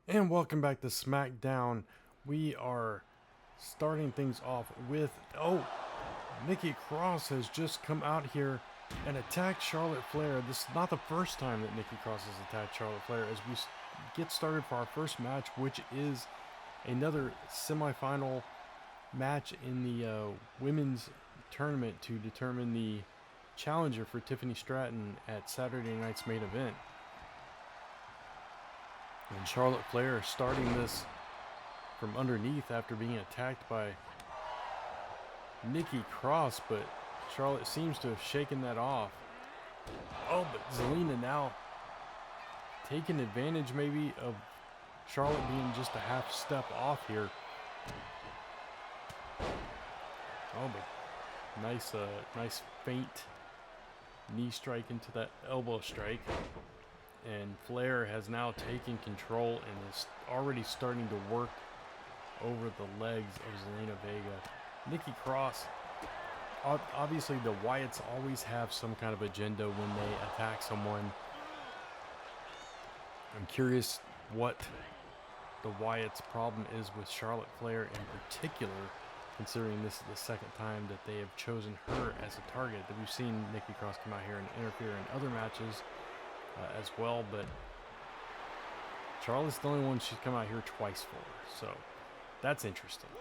And welcome back to Smackdown. We are starting things off with, Nikki Cross has just come out here and attacked Charlotte Flair. This is not the first time that Nikki Cross has attacked Charlotte Flair as we get started for our first match, which is another semifinal match in the women's tournament to determine the challenger for Tiffany Stratton at Saturday night's main event. And Charlotte Flair starting this from underneath after being attacked by Nikki Cross, but Charlotte seems to have shaken that off. Oh, but Zelina now taking advantage maybe of Charlotte being just a half step off here. Oh, but nice feint knee strike into that elbow strike. And Flair has now taken control and is already starting to work over the legs of Zelina Vega. Nikki Cross, obviously the Wyatts always have some kind of agenda when they attack someone. I'm curious what the Wyatts' problem is with Charlotte Flair in particular, considering this is the second time that they have chosen her as a target. That we've seen Nikki Cross come out here and interfere in other matches as well, but Charlotte's the only one she's come out here twice for, so that's interesting.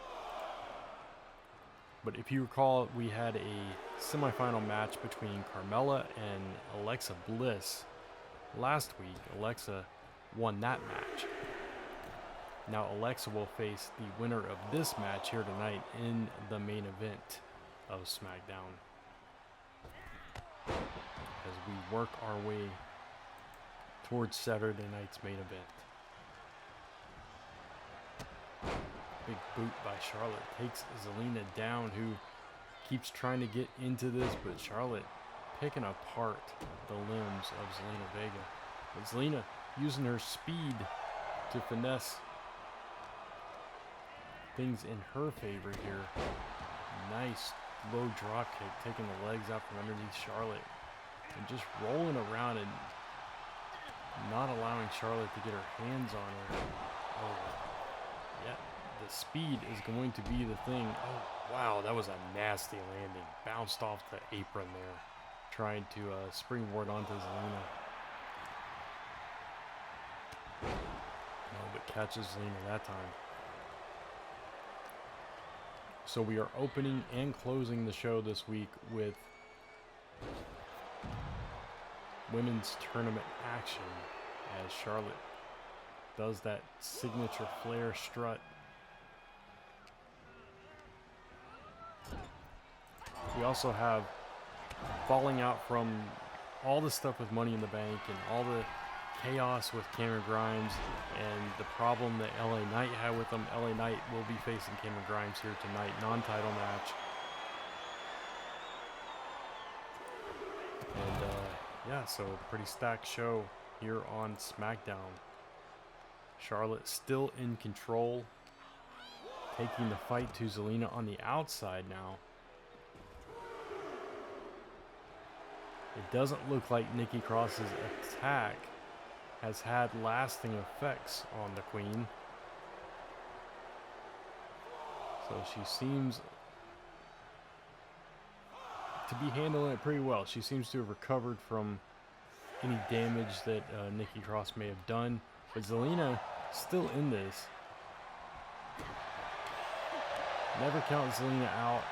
But if you recall, we had a semifinal match between Carmella and Alexa Bliss last week. Alexa won that match. Now Alexa will face the winner of this match here tonight in the main event of SmackDown as we work our way towards Saturday night's main event. Big boot by Charlotte takes Zelina down, who keeps trying to get into this, but Charlotte picking apart the limbs of Zelina Vega. But Zelina using her speed to finesse things in her favor here. Nice low drop kick, taking the legs out from underneath Charlotte and just rolling around and not allowing Charlotte to get her hands on her. Oh, yeah, the speed is going to be the thing. Oh, wow, that was a nasty landing. Bounced off the apron there, trying to springboard onto Zelina. No, but catches Zelina that time. So we are opening and closing the show this week with women's tournament action as Charlotte does that signature Flair strut. We also have falling out from all the stuff with Money in the Bank and all the chaos with Cameron Grimes and the problem that LA Knight had with them. LA Knight will be facing Cameron Grimes here tonight, non-title match. And yeah, so pretty stacked show here on SmackDown. Charlotte still in control, taking the fight to Zelina on the outside now. It doesn't look like Nikki Cross's attack has had lasting effects on the Queen. So she seems to be handling it pretty well. She seems to have recovered from any damage that Nikki Cross may have done. But Zelina still in this. Never count Zelina out.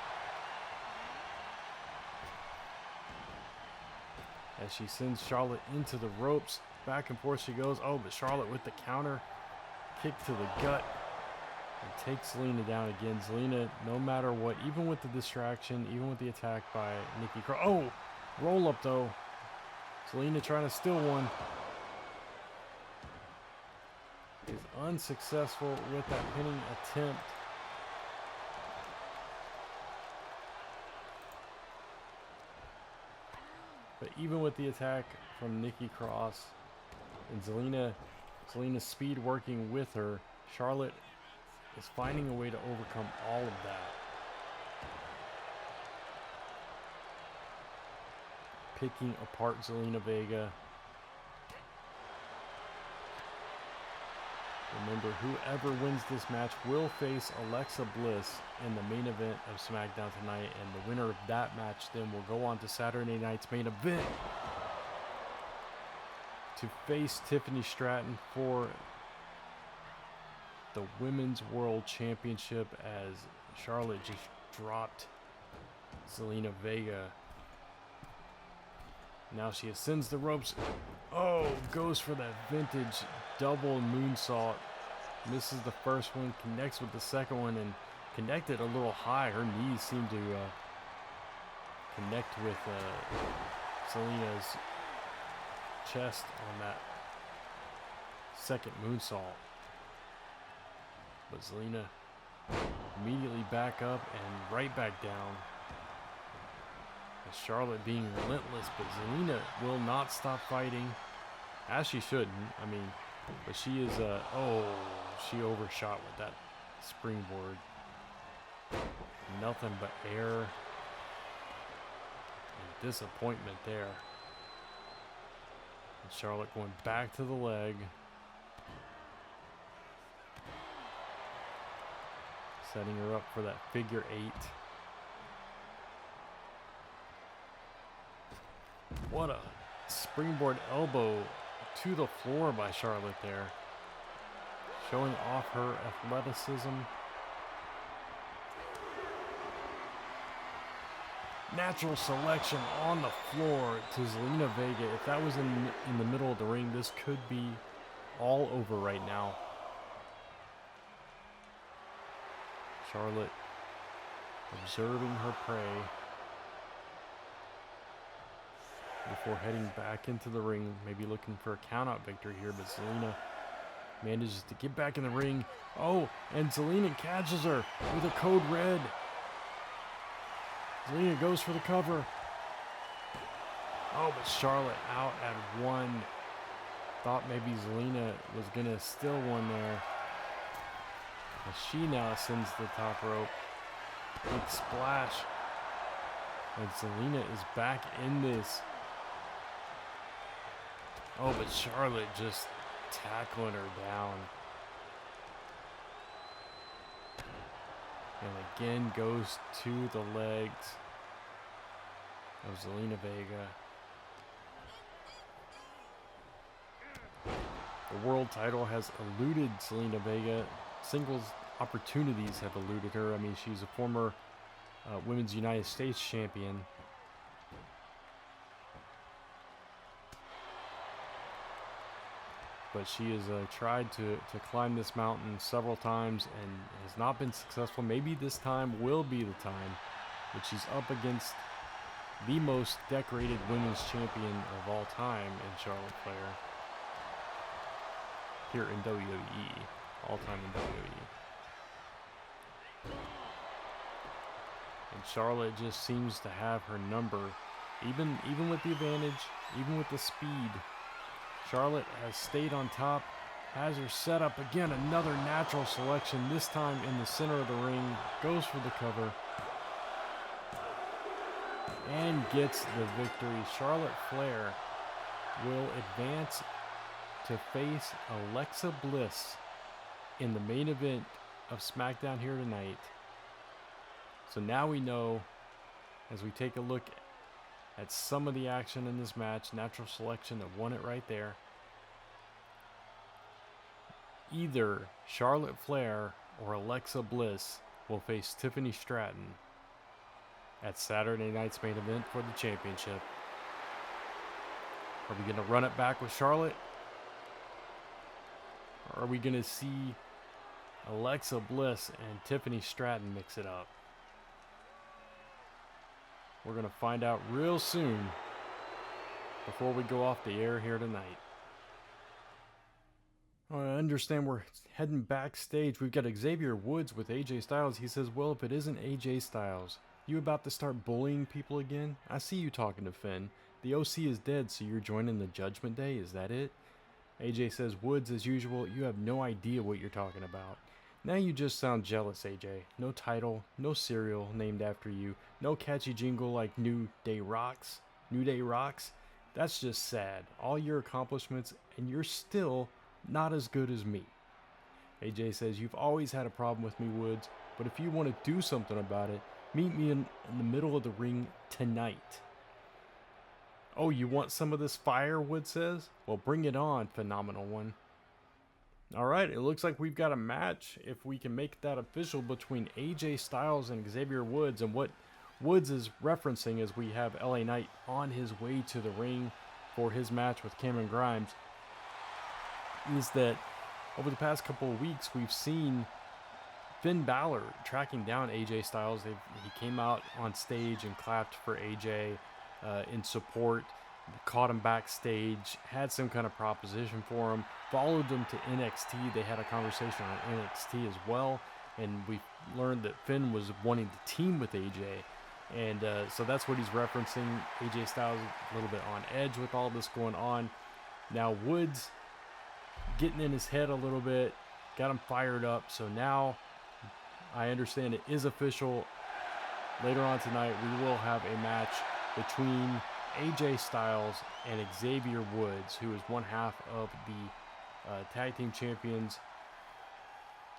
As she sends Charlotte into the ropes. Back and forth she goes. Oh, but Charlotte with the counter. Kick to the gut. And takes Zelina down again. Zelina, no matter what, even with the distraction, even with the attack by Nikki Cross. Oh, roll up though. Zelina trying to steal one. Is unsuccessful with that pinning attempt. But even with the attack from Nikki Cross and Zelina's speed working with her, Charlotte is finding a way to overcome all of that. Picking apart Zelina Vega. Remember, whoever wins this match will face Alexa Bliss in the main event of SmackDown tonight, and the winner of that match then will go on to Saturday night's main event to face Tiffany Stratton for the Women's World Championship, as Charlotte just dropped Zelina Vega. Now she ascends the ropes. Oh, goes for that vintage double moonsault. Misses the first one, connects with the second one, and connected a little high. Her knees seem to connect with Zelina's chest on that second moonsault. But Zelina immediately back up and right back down. Charlotte being relentless, but Zelina will not stop fighting, as she shouldn't. I mean, but she is she overshot with that springboard. Nothing but air and disappointment there. And Charlotte going back to the leg. Setting her up for that figure 8. What a springboard elbow to the floor by Charlotte there. Showing off her athleticism. Natural selection on the floor to Zelina Vega. If that was in the middle of the ring, this could be all over right now. Charlotte observing her prey before heading back into the ring, maybe looking for a countout victory here, but Zelina manages to get back in the ring. Oh, and Zelina catches her with a code red. Zelina goes for the cover. Oh, but Charlotte out at 1. Thought maybe Zelina was going to steal one there. But she now ascends the top rope. Big splash. And Zelina is back in this. Oh, but Charlotte just tackling her down. And again goes to the legs of Zelina Vega. The world title has eluded Zelina Vega. Singles opportunities have eluded her. I mean, she's a former Women's United States champion. But she has tried to climb this mountain several times and has not been successful. Maybe this time will be the time. But she's up against the most decorated women's champion of all time in Charlotte Flair. Here in WWE. All time in WWE. And Charlotte just seems to have her number. Even with the advantage, even with the speed. Charlotte has stayed on top, has her set up again, another natural selection, this time in the center of the ring, goes for the cover, and gets the victory. Charlotte Flair will advance to face Alexa Bliss in the main event of SmackDown here tonight. So now we know, as we take a look at some of the action in this match, natural selection that won it right there. Either Charlotte Flair or Alexa Bliss will face Tiffany Stratton at Saturday night's main event for the championship. Are we going to run it back with Charlotte? Or are we going to see Alexa Bliss and Tiffany Stratton mix it up? We're going to find out real soon before we go off the air here tonight. I understand we're heading backstage. We've got Xavier Woods with AJ Styles. He says, well, if it isn't AJ Styles, you about to start bullying people again? I see you talking to Finn. The OC is dead, so you're joining the Judgment Day? Is that it? AJ says, Woods, as usual, you have no idea what you're talking about. Now you just sound jealous, AJ. No title, no cereal named after you, no catchy jingle like New Day Rocks. New Day Rocks? That's just sad. All your accomplishments, and you're still not as good as me. AJ says, "You've always had a problem with me, Woods, but if you want to do something about it, meet me in the middle of the ring tonight." Oh, you want some of this fire, Woods says? Well, bring it on, Phenomenal One. All right, it looks like we've got a match, if we can make that official, between AJ Styles and Xavier Woods. And what Woods is referencing is we have LA Knight on his way to the ring for his match with Cameron Grimes, is that over the past couple of weeks, we've seen Finn Balor tracking down AJ Styles. He came out on stage and clapped for AJ in support, caught him backstage, had some kind of proposition for him, followed him to NXT. They had a conversation on NXT as well, and we learned that Finn was wanting to team with AJ. And so that's what he's referencing. AJ Styles a little bit on edge with all this going on. Now Woods getting in his head a little bit, got him fired up. So now I understand it is official. Later on tonight, we will have a match between AJ Styles and Xavier Woods, who is one half of the tag team champions,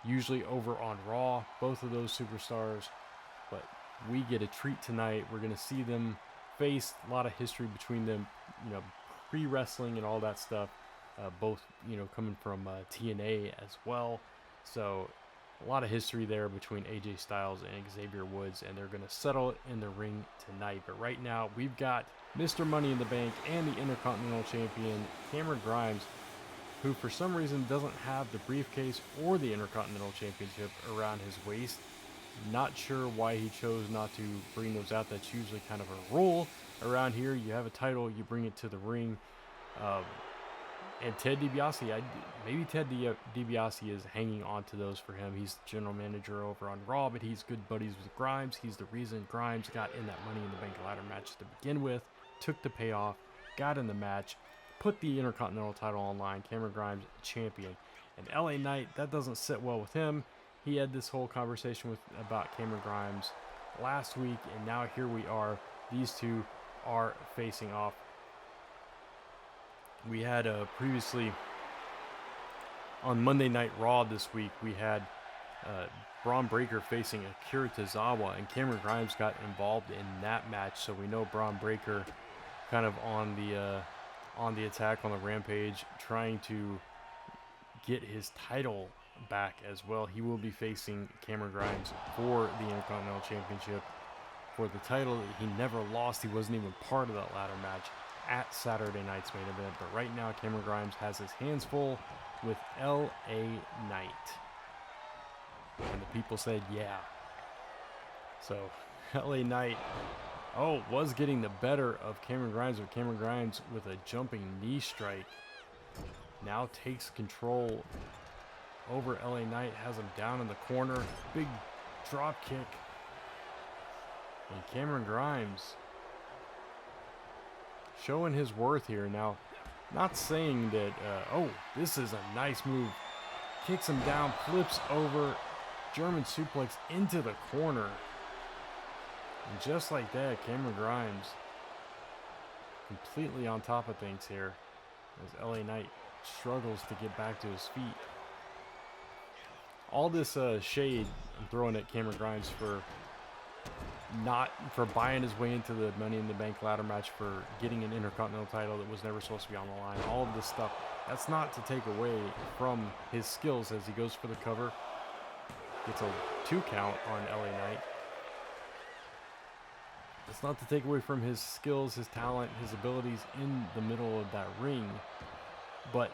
usually over on Raw, both of those superstars. But we get a treat tonight. We're going to see them face, a lot of history between them, pre-wrestling and all that stuff, both, coming from TNA as well. So a lot of history there between AJ Styles and Xavier Woods, and they're going to settle it in the ring tonight. But right now, we've got Mr. Money in the Bank and the Intercontinental Champion, Cameron Grimes, who for some reason doesn't have the briefcase or the Intercontinental Championship around his waist. Not sure why he chose not to bring those out. That's usually kind of a rule around here. You have a title, you bring it to the ring. And Ted DiBiase, maybe Ted DiBiase is hanging on to those for him. He's general manager over on Raw, but he's good buddies with Grimes. He's the reason Grimes got in that Money in the Bank ladder match to begin with, took the payoff, got in the match, put the Intercontinental title on line. Cameron Grimes, champion. And LA Knight, that doesn't sit well with him. He had this whole conversation about Cameron Grimes last week, and now here we are. These two are facing off. We had previously on Monday Night Raw this week, we had Bron Breakker facing Akira Tozawa, and Cameron Grimes got involved in that match. So we know Bron Breakker kind of on the attack, on the rampage, trying to get his title back as well. He will be facing Cameron Grimes for the Intercontinental Championship for the title that he never lost. He wasn't even part of that ladder match at Saturday night's main event. But right now, Cameron Grimes has his hands full with LA Knight. And the people said, yeah. So, LA Knight, was getting the better of Cameron Grimes, but Cameron Grimes with a jumping knee strike now takes control over LA Knight, has him down in the corner. Big drop kick. And Cameron Grimes showing his worth here. Now, not saying that, this is a nice move. Kicks him down, flips over, German suplex into the corner. And just like that, Cameron Grimes completely on top of things here as LA Knight struggles to get back to his feet. All this shade I'm throwing at Cameron Grimes for buying his way into the Money in the Bank ladder match, for getting an Intercontinental title that was never supposed to be on the line. All of this stuff, that's not to take away from his skills as he goes for the cover. Gets a 2 count on LA Knight. It's not to take away from his skills, his talent, his abilities in the middle of that ring. But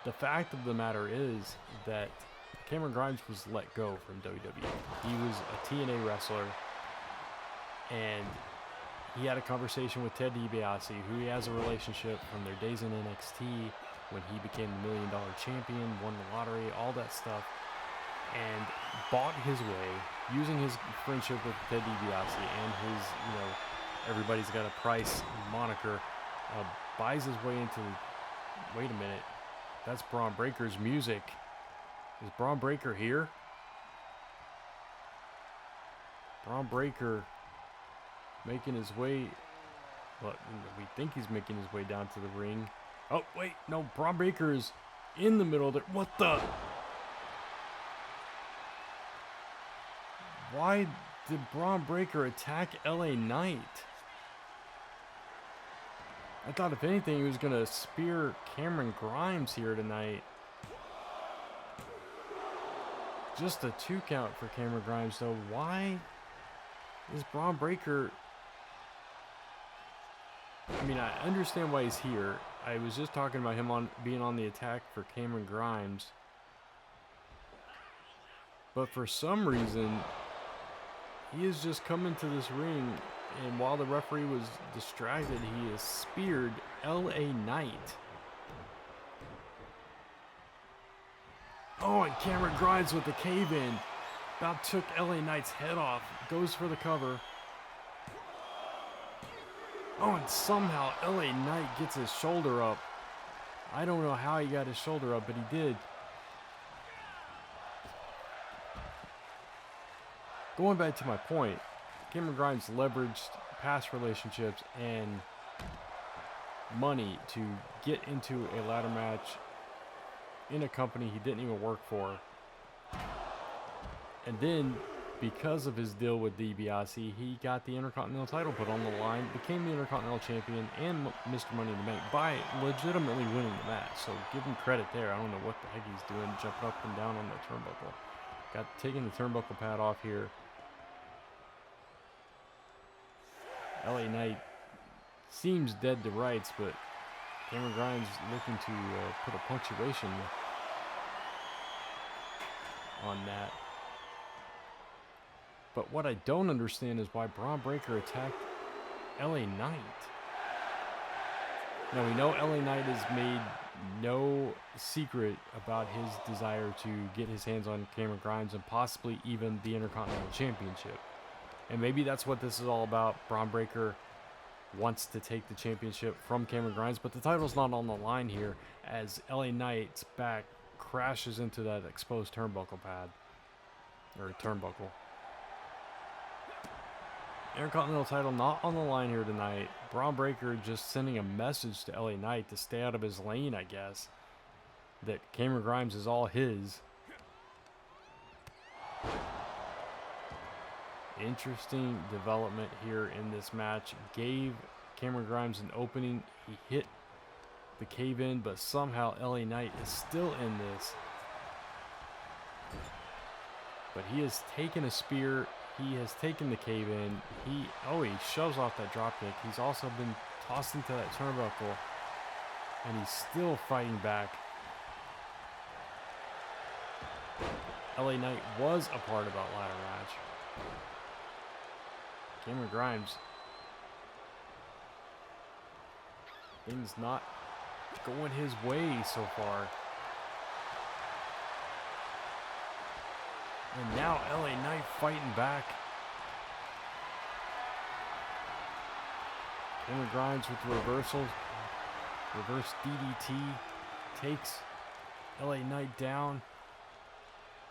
the fact of the matter is that Cameron Grimes was let go from WWE. He was a TNA wrestler, and he had a conversation with Ted DiBiase, who he has a relationship from their days in NXT when he became the $1 Million Champion, won the lottery, all that stuff, and bought his way using his friendship with Ted DiBiase and his, everybody's got a price moniker, buys his way into, wait a minute, that's Bron Breakker's music. Is Bron Breakker here? Bron Breakker making his way, we think he's making his way down to the ring. Oh, wait, no, Bron Breakker is in the middle there. What the? Why did Bron Breakker attack LA Knight? I thought if anything he was going to spear Cameron Grimes here tonight. Just a 2 count for Cameron Grimes though. Why is Bron Breakker... I mean, I understand why he's here. I was just talking about him being on the attack for Cameron Grimes. But for some reason, he has just come into this ring, and while the referee was distracted, he has speared LA Knight. Oh, and Cameron Grimes with the cave-in. About took LA Knight's head off. Goes for the cover. Oh, and somehow LA Knight gets his shoulder up. I don't know how he got his shoulder up, but he did. Going back to my point, Cameron Grimes leveraged past relationships and money to get into a ladder match in a company he didn't even work for. And then, because of his deal with DiBiase, he got the Intercontinental title put on the line, became the Intercontinental Champion and Mr. Money in the Bank by legitimately winning the match. So give him credit there. I don't know what the heck he's doing, jumping up and down on the turnbuckle. Taking the turnbuckle pad off here. LA Knight seems dead to rights, but Cameron Grimes looking to put a punctuation on that. But what I don't understand is why Bron Breakker attacked LA Knight. Now we know LA Knight has made no secret about his desire to get his hands on Cameron Grimes and possibly even the Intercontinental Championship. And maybe that's what this is all about. Bron Breakker wants to take the championship from Cameron Grimes, but the title's not on the line here as LA Knight's back crashes into that exposed turnbuckle pad. Or turnbuckle. Intercontinental title not on the line here tonight. Bron Breakker just sending a message to LA Knight to stay out of his lane, I guess. That Cameron Grimes is all his. Interesting development here in this match. Gave Cameron Grimes an opening. He hit the cave-in, but somehow LA Knight is still in this. But he has taken a spear. He has taken the cave-in. He shoves off that dropkick. He's also been tossed into that turnbuckle. And he's still fighting back. LA Knight was a part of that ladder match. Cameron Grimes. Things not going his way so far. And now LA Knight fighting back. Cameron Grimes with the reversals. Reverse DDT. Takes LA Knight down.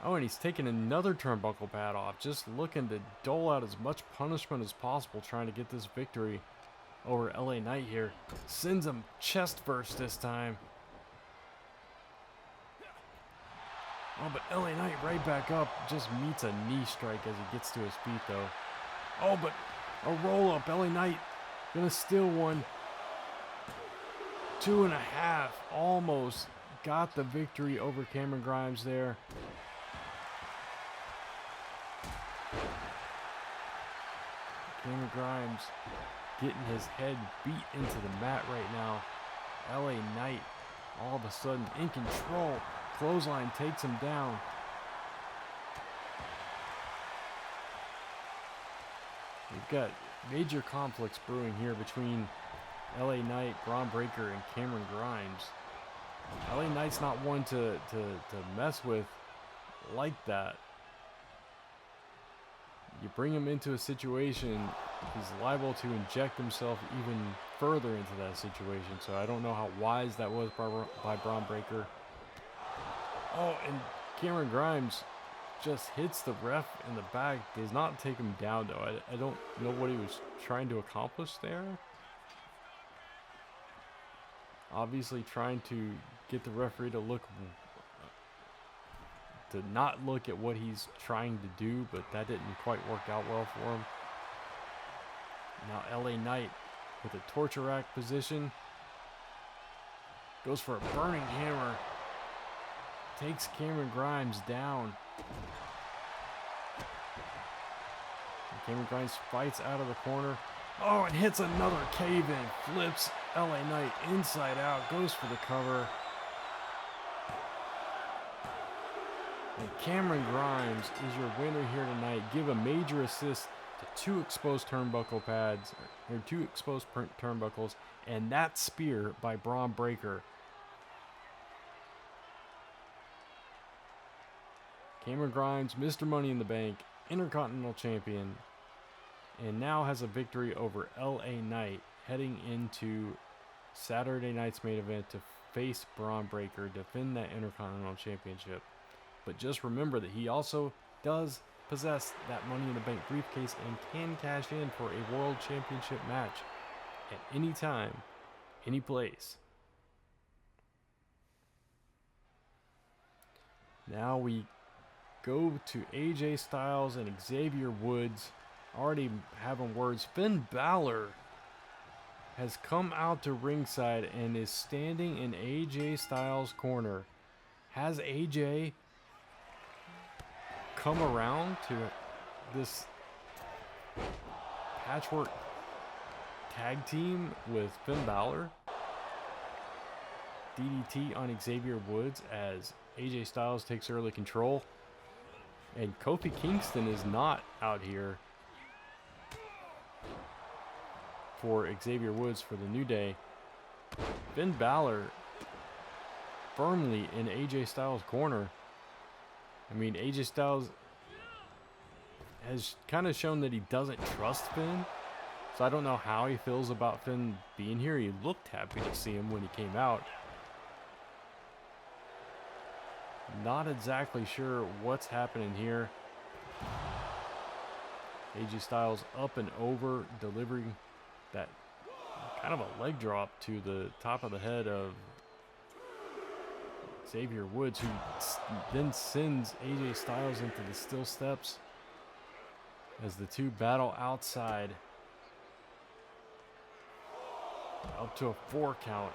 Oh, and he's taking another turnbuckle pad off. Just looking to dole out as much punishment as possible, trying to get this victory over LA Knight here. Sends him chest first this time. Oh, but LA Knight right back up. Just meets a knee strike as he gets to his feet, though. Oh, but a roll-up. LA Knight gonna steal one. 2.5. Almost got the victory over Cameron Grimes there. Cameron Grimes getting his head beat into the mat right now. LA Knight all of a sudden in control. Clothesline takes him down. We've got major conflicts brewing here between LA Knight, Bron Breakker, and Cameron Grimes. LA Knight's not one to mess with like that. You bring him into a situation, he's liable to inject himself even further into that situation. So I don't know how wise that was by Bron Breakker. Oh, and Cameron Grimes just hits the ref in the back. Does not take him down, though. I don't know what he was trying to accomplish there. Obviously trying to get the referee to look to not look at what he's trying to do, but that didn't quite work out well for him. Now LA Knight with a torture rack position. Goes for a burning hammer. Takes Cameron Grimes down. And Cameron Grimes fights out of the corner. Oh, and hits another cave-in. Flips LA Knight inside out. Goes for the cover. And Cameron Grimes is your winner here tonight. Give a major assist to 2 exposed turnbuckle pads, or 2 exposed turnbuckles, and that spear by Bron Breakker. Cameron Grimes, Mr. Money in the Bank, Intercontinental Champion, and now has a victory over LA Knight, heading into Saturday night's main event to face Bron Breakker, defend that Intercontinental Championship. But just remember that he also does possess that Money in the Bank briefcase and can cash in for a World Championship match at any time, any place. Now we go to AJ Styles and Xavier Woods. Already having words. Finn Balor has come out to ringside and is standing in AJ Styles' corner. Has AJ come around to this patchwork tag team with Finn Balor? DDT on Xavier Woods as AJ Styles takes early control. And Kofi Kingston is not out here for Xavier Woods for the New Day. Finn Balor firmly in AJ Styles' corner. I mean, AJ Styles has kind of shown that he doesn't trust Finn. So I don't know how he feels about Finn being here. He looked happy to see him when he came out. Not exactly sure what's happening here. AJ Styles up and over, delivering that kind of a leg drop to the top of the head of Xavier Woods, who then sends AJ Styles into the steel steps as the two battle outside. Up to a 4 count.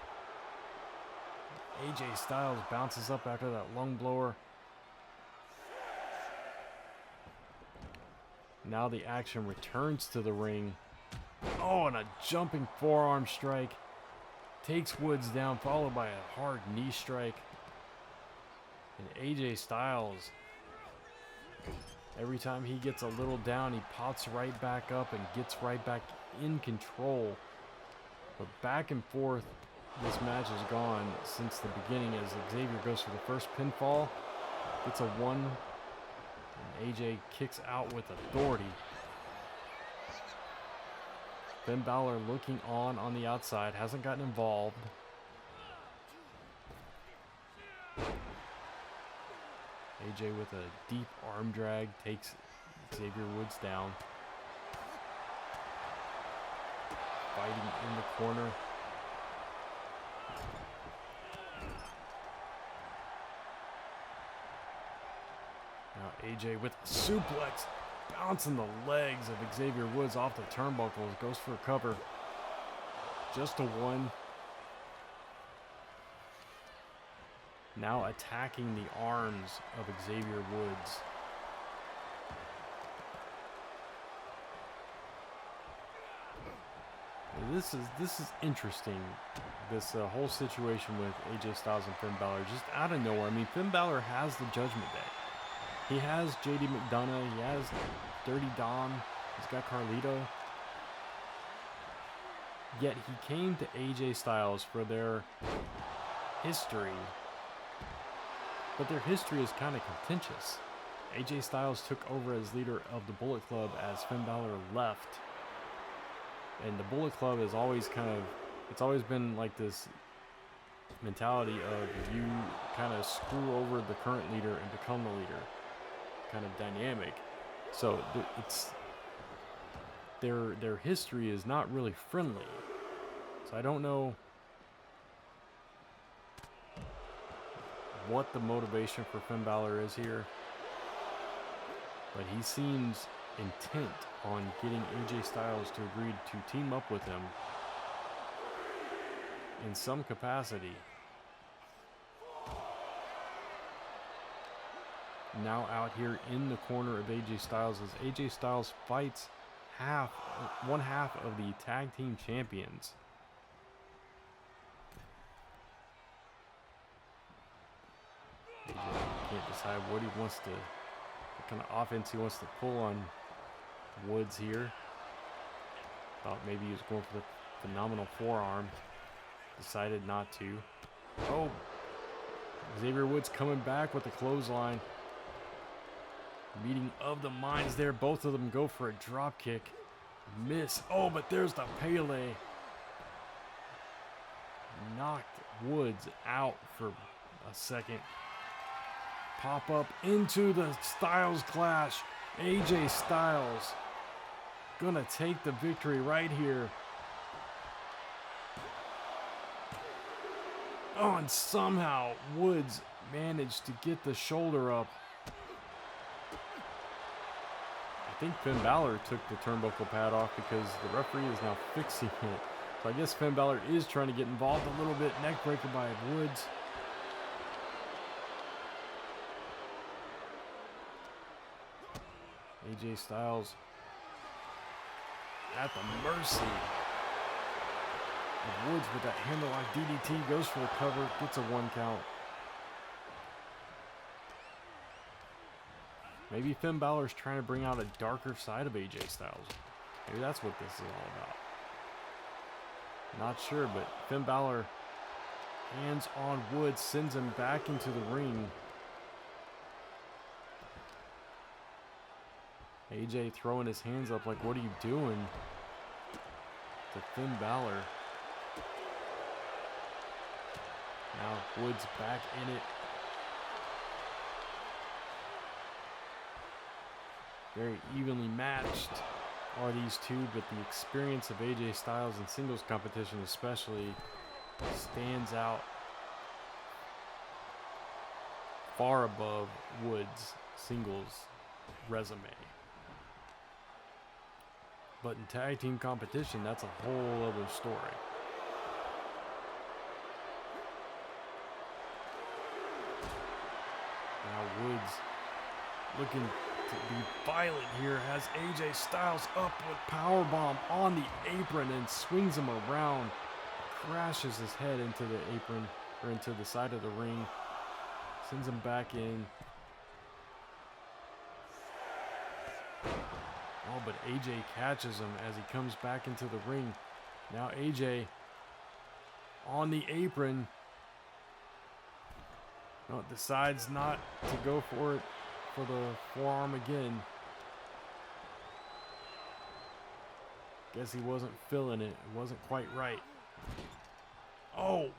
AJ Styles bounces up after that lung blower. Now the action returns to the ring. Oh, and a jumping forearm strike. Takes Woods down, followed by a hard knee strike. And AJ Styles, every time he gets a little down, he pops right back up and gets right back in control. But back and forth, this match has gone since the beginning as Xavier goes for the first pinfall. Gets a 1. And AJ kicks out with authority. Finn Balor looking on the outside. Hasn't gotten involved. AJ with a deep arm drag takes Xavier Woods down. Fighting in the corner. Now AJ with a suplex, bouncing the legs of Xavier Woods off the turnbuckles, goes for a cover. Just a 1. Now attacking the arms of Xavier Woods. This is interesting. This whole situation with AJ Styles and Finn Balor, just out of nowhere. I mean, Finn Balor has the Judgment Day. He has JD McDonough. He has Dirty Dom. He's got Carlito. Yet he came to AJ Styles for their history. But their history is kind of contentious. AJ Styles took over as leader of the Bullet Club as Finn Balor left. And the Bullet Club is always it's always been like this mentality of you kind of screw over the current leader and become the leader kind of dynamic. So it's their history is not really friendly. So I don't know what the motivation for Finn Balor is here, but he seems intent on getting AJ Styles to agree to team up with him in some capacity. Now out here in the corner of AJ Styles as AJ Styles fights one half of the tag team champions. AJ can't decide what he wants to, what kind of offense he wants to pull on Woods here. Thought maybe he was going for the phenomenal forearm. Decided not to. Oh, Xavier Woods coming back with the clothesline. Meeting of the minds there. Both of them go for a drop kick. Miss. Oh, but there's the Pele. Knocked Woods out for a second. Pop up into the Styles clash. AJ Styles gonna take the victory right here. Oh, and somehow Woods managed to get the shoulder up. I think Finn Balor took the turnbuckle pad off because the referee is now fixing it. So I guess Finn Balor is trying to get involved a little bit. Neck breaker by Woods. AJ Styles at the mercy of Woods with that hammerlock DDT. Goes for the cover. Gets a 1 count. Maybe Finn Balor's trying to bring out a darker side of AJ Styles. Maybe that's what this is all about. Not sure, but Finn Balor hands on Woods, sends him back into the ring. AJ throwing his hands up like, what are you doing? To Finn Balor. Now Woods back in it. Very evenly matched are these two, but the experience of AJ Styles in singles competition especially stands out far above Woods' singles resume. But in tag team competition, that's a whole other story. Now Woods looking to be violent here, has AJ Styles up with powerbomb on the apron and swings him around. Crashes his head into the apron, or into the side of the ring. Sends him back in. Oh, but AJ catches him as he comes back into the ring. Now AJ on the apron. No, decides not to go for it for the forearm again. Guess he wasn't feeling it. It wasn't quite right. Oh,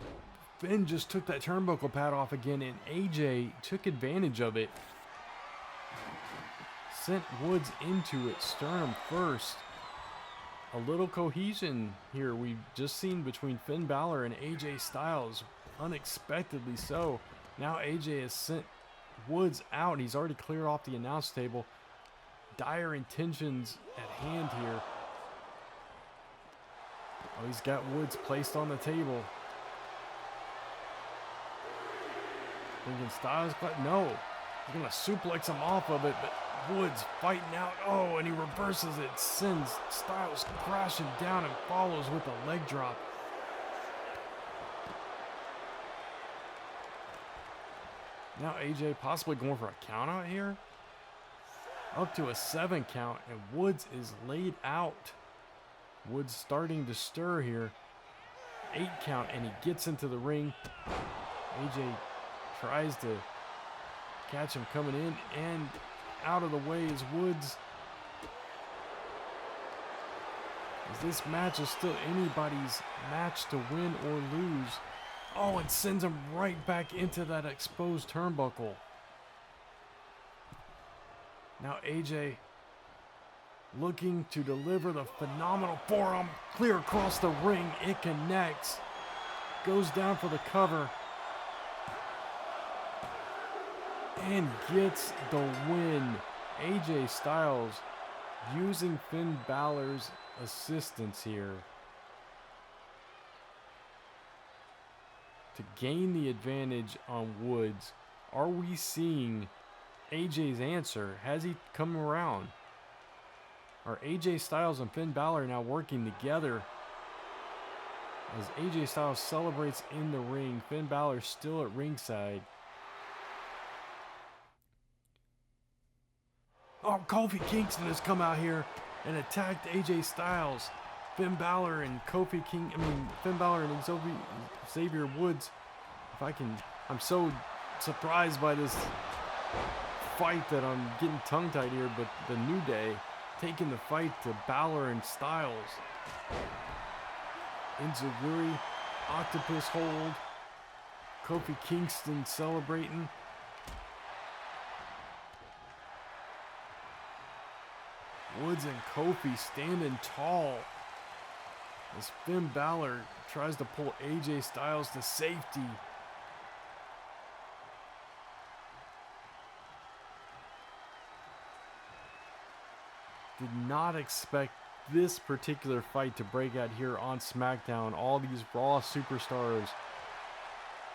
Finn just took that turnbuckle pad off again, and AJ took advantage of it. Sent Woods into it, sternum first. A little cohesion here we've just seen between Finn Balor and AJ Styles. Unexpectedly so. Now AJ has sent Woods out. He's already cleared off the announce table. Dire intentions at hand here. Oh, he's got Woods placed on the table. Thinking Styles, no. He's going to suplex him off of it, but Woods fighting out. Oh, and he reverses it. Sends Styles crashing down and follows with a leg drop. Now AJ possibly going for a count out here. Up to a 7 count, and Woods is laid out. Woods starting to stir here. 8 count, and he gets into the ring. AJ tries to catch him coming in, and out of the way is Woods. As this match is still anybody's match to win or lose. Oh, and sends him right back into that exposed turnbuckle. Now AJ looking to deliver the phenomenal forearm clear across the ring. It connects. Goes down for the cover. and gets the win. AJ Styles using Finn Balor's assistance here to gain the advantage on Woods. Are we seeing AJ's answer? Has he come around? Are AJ Styles and Finn Balor now working together? As AJ Styles celebrates in the ring, Finn Balor still at ringside. Oh, Kofi Kingston has come out here and attacked AJ Styles. Finn Balor and Finn Balor and Xavier Woods. I'm so surprised by this fight that I'm getting tongue-tied here, but the New Day taking the fight to Balor and Styles. Enziguri, octopus hold. Kofi Kingston celebrating. Woods and Kofi standing tall as Finn Balor tries to pull AJ Styles to safety. Did not expect this particular fight to break out here on SmackDown. All these Raw superstars.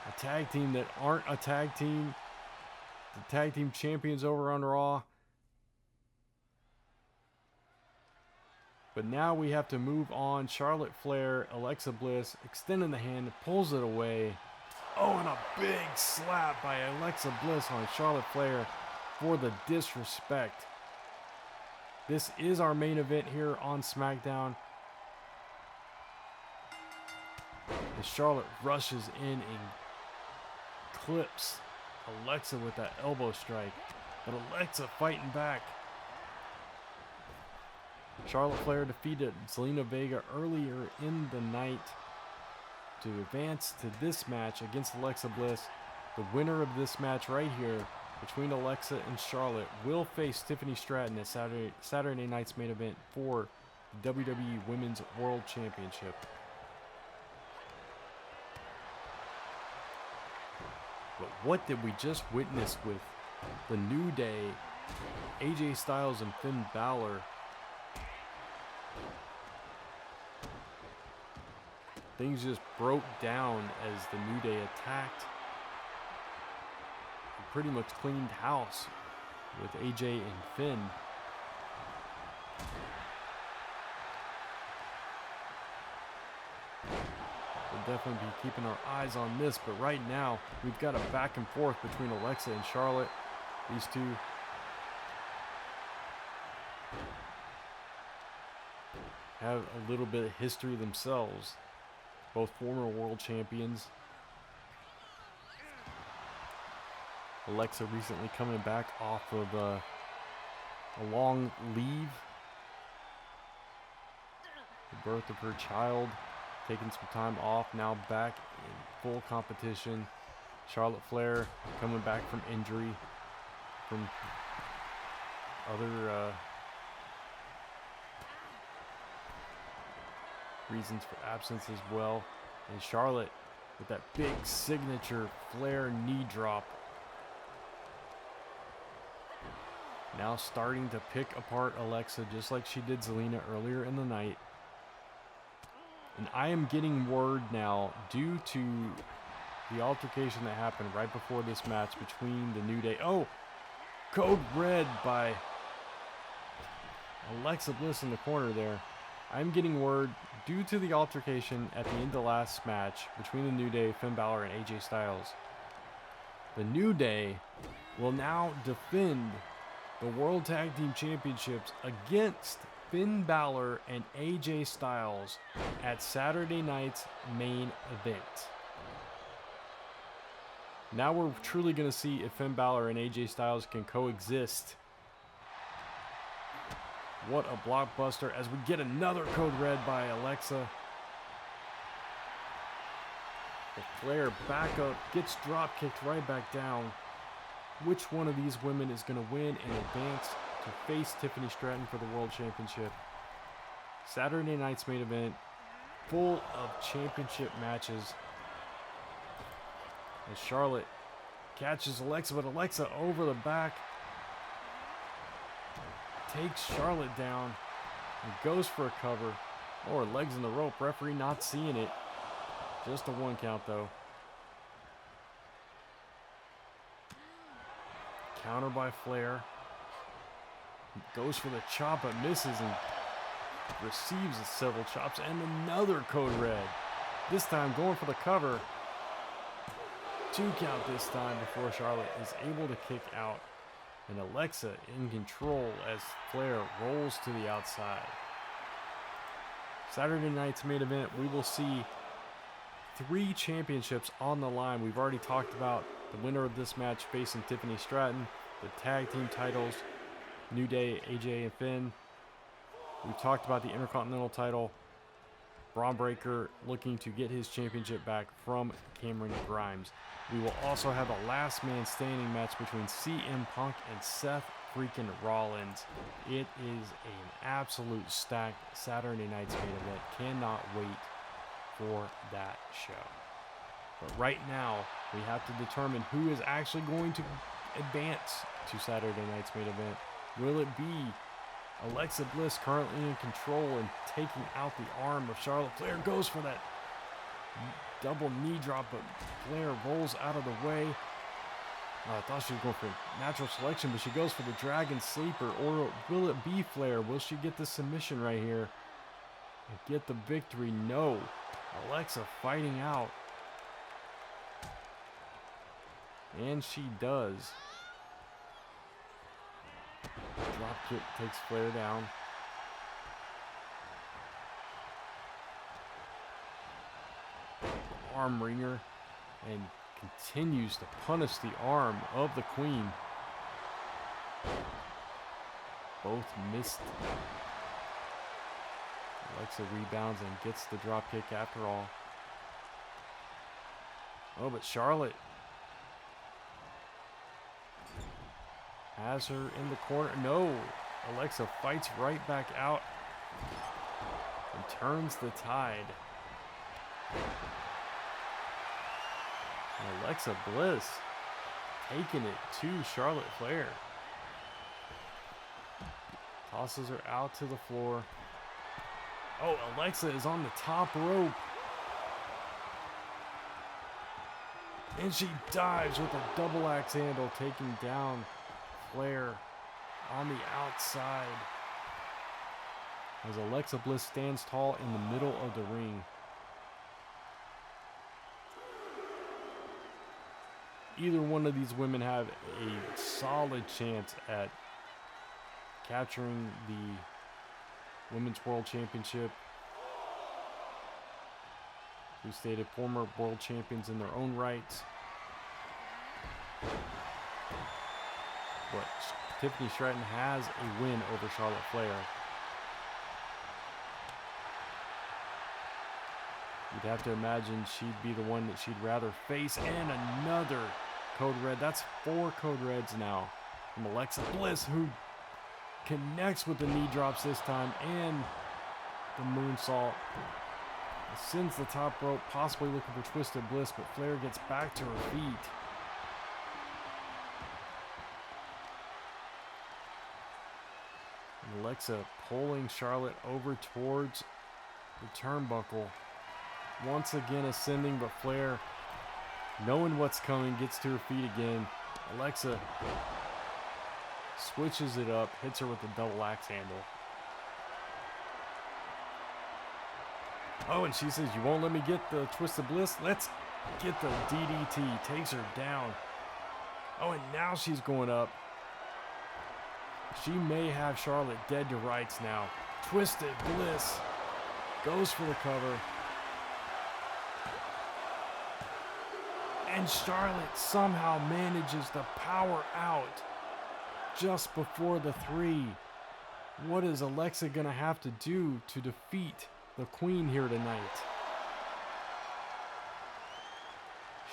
A tag team that aren't a tag team. The tag team champions over on Raw. But now we have to move on. Charlotte Flair, Alexa Bliss, extending the hand, pulls it away. Oh, and a big slap by Alexa Bliss on Charlotte Flair for the disrespect. This is our main event here on SmackDown. As Charlotte rushes in and clips Alexa with that elbow strike. But Alexa fighting back. Charlotte Flair defeated Zelina Vega earlier in the night to advance to this match against Alexa Bliss. The winner of this match right here between Alexa and Charlotte will face Tiffany Stratton at Saturday night's main event for the WWE Women's World Championship. But what did we just witness with the New Day, AJ Styles and Finn Balor? Things just broke down as the New Day attacked. Pretty much cleaned house with AJ and Finn. We'll definitely be keeping our eyes on this, but right now we've got a back and forth between Alexa and Charlotte. These two have a little bit of history themselves. Both former world champions. Alexa recently coming back off of a long leave. The birth of her child. Taking some time off. Now back in full competition. Charlotte Flair coming back from injury. From other reasons for absence as well. And Charlotte with that big signature Flair knee drop. Now starting to pick apart Alexa just like she did Zelina earlier in the night. And I am getting word now, due to the altercation that happened right before this match between the New Day. Oh, code red by Alexa Bliss in the corner there. I'm getting word, due to the altercation at the end of the last match between the New Day, Finn Balor, and AJ Styles, the New Day will now defend the World Tag Team Championships against Finn Balor and AJ Styles at Saturday night's main event. Now we're truly going to see if Finn Balor and AJ Styles can coexist. What a blockbuster as we get another code red by Alexa. The Flair back up, gets drop kicked right back down. Which one of these women is going to win and advance to face Tiffany Stratton for the World Championship? Saturday night's main event, full of championship matches. As Charlotte Catches Alexa, but Alexa over the back. Takes Charlotte down and goes for a cover. Or legs in the rope. Referee not seeing it. Just a 1 count though. Counter by Flair. Goes for the chop but misses and receives several chops. And another code red. This time going for the cover. 2 count this time before Charlotte is able to kick out. And Alexa in control as Flair rolls to the outside. Saturday night's main event, we will see 3 championships on the line. We've already talked about the winner of this match facing Tiffany Stratton, the tag team titles, New Day, AJ and Finn. We've talked about the Intercontinental title, Bron Breakker looking to get his championship back from Cameron Grimes. We will also have a last man standing match between CM Punk and Seth freaking Rollins. It is an absolute stacked Saturday night's main event. Cannot wait for that show. But right now, we have to determine who is actually going to advance to Saturday night's main event. Will it be Alexa Bliss, currently in control and taking out the arm of Charlotte Flair? Goes for that double knee drop, but Flair rolls out of the way. I thought she was going for natural selection, but she goes for the Dragon Sleeper. Or will it be Flair? Will she get the submission right here and get the victory? No. Alexa fighting out. And she does. Drop kick takes Flair down. Arm wringer, and continues to punish the arm of the Queen. Both missed. Alexa rebounds and gets the drop kick after all. Oh, but Charlotte has her in the corner. No, Alexa fights right back out and turns the tide. And Alexa Bliss taking it to Charlotte Flair. Tosses her out to the floor. Oh, Alexa is on the top rope. And she dives with a double axe handle, taking down Flair on the outside. As Alexa Bliss stands tall in the middle of the ring. Either one of these women have a solid chance at capturing the Women's World Championship. Who stated former world champions in their own rights. But Tiffany Stratton has a win over Charlotte Flair. You'd have to imagine she'd be the one that she'd rather face. And another code red. That's 4 code reds now from Alexa Bliss, who connects with the knee drops this time and the moonsault. Sends the top rope, possibly looking for Twisted Bliss, but Flair gets back to her feet. And Alexa pulling Charlotte over towards the turnbuckle. Once again ascending, but Flair, knowing what's coming, gets to her feet again. Alexa switches it up, hits her with a double axe handle. Oh, and she says, you won't let me get the Twisted Bliss? Let's get the DDT. Takes her down. Oh, and now she's going up. She may have Charlotte dead to rights now. Twisted Bliss goes for the cover. And Charlotte somehow manages to power out just before the 3. What is Alexa going to have to do to defeat the Queen here tonight?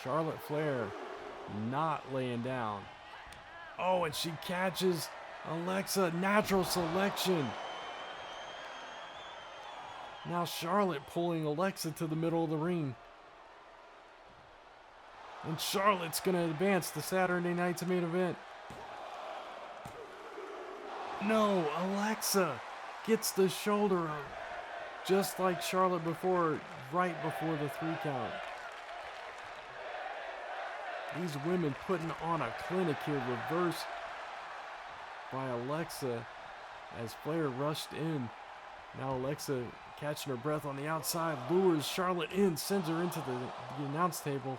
Charlotte Flair not laying down. Oh, and she catches Alexa. Natural selection. Now Charlotte pulling Alexa to the middle of the ring. And Charlotte's going to advance to Saturday night's main event. No, Alexa gets the shoulder up. Just like Charlotte before, right before the 3 count. These women putting on a clinic here. Reverse by Alexa as Flair rushed in. Now Alexa catching her breath on the outside. Lures Charlotte in. Sends her into the announce table.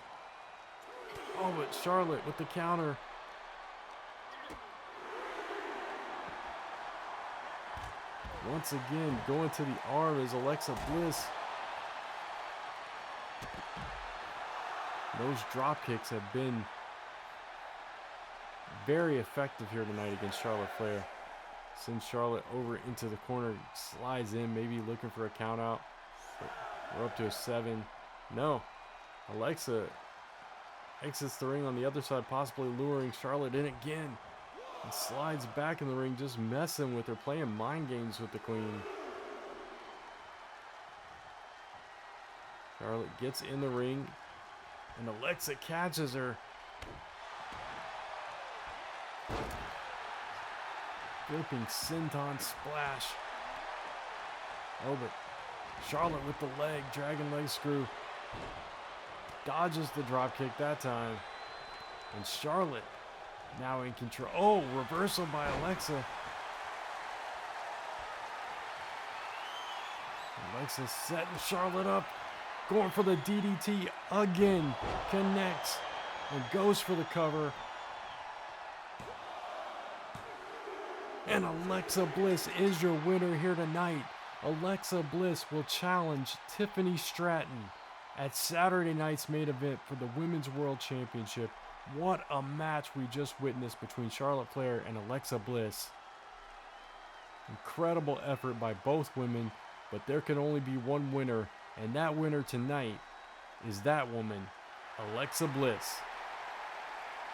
Oh, but Charlotte with the counter. Once again, going to the arm is Alexa Bliss. Those drop kicks have been very effective here tonight against Charlotte Flair. Sends Charlotte over into the corner, slides in, maybe looking for a count out. We're up to a 7. No, Alexa exits the ring on the other side, possibly luring Charlotte in again. And slides back in the ring, just messing with her, playing mind games with the Queen. Charlotte gets in the ring, and Alexa catches her. Flipping senton splash. Oh, but Charlotte with the leg, dragon leg screw. Dodges the drop kick that time. And Charlotte now in control. Oh, reversal by Alexa. Alexa setting Charlotte up. Going for the DDT again. Connects and goes for the cover. And Alexa Bliss is your winner here tonight. Alexa Bliss will challenge Tiffany Stratton at Saturday night's main event for the Women's World Championship. What a match we just witnessed between Charlotte Flair and Alexa Bliss. Incredible effort by both women, but there can only be one winner, and that winner tonight is that woman, Alexa Bliss.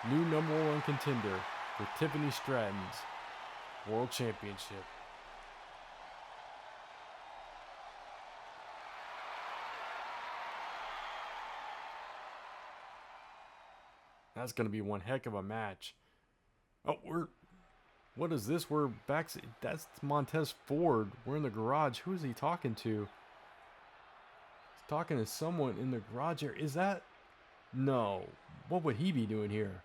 New #1 contender for Tiffany Stratton's World Championship. That's going to be one heck of a match. Oh, what is this? We're back. That's Montez Ford. We're in the garage. Who is he talking to? He's talking to someone in the garage here. Is that? No. What would he be doing here?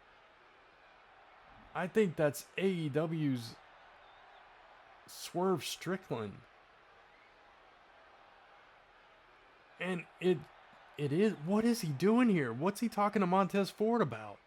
I think that's AEW's Swerve Strickland. And it is, what is he doing here? What's he talking to Montez Ford about?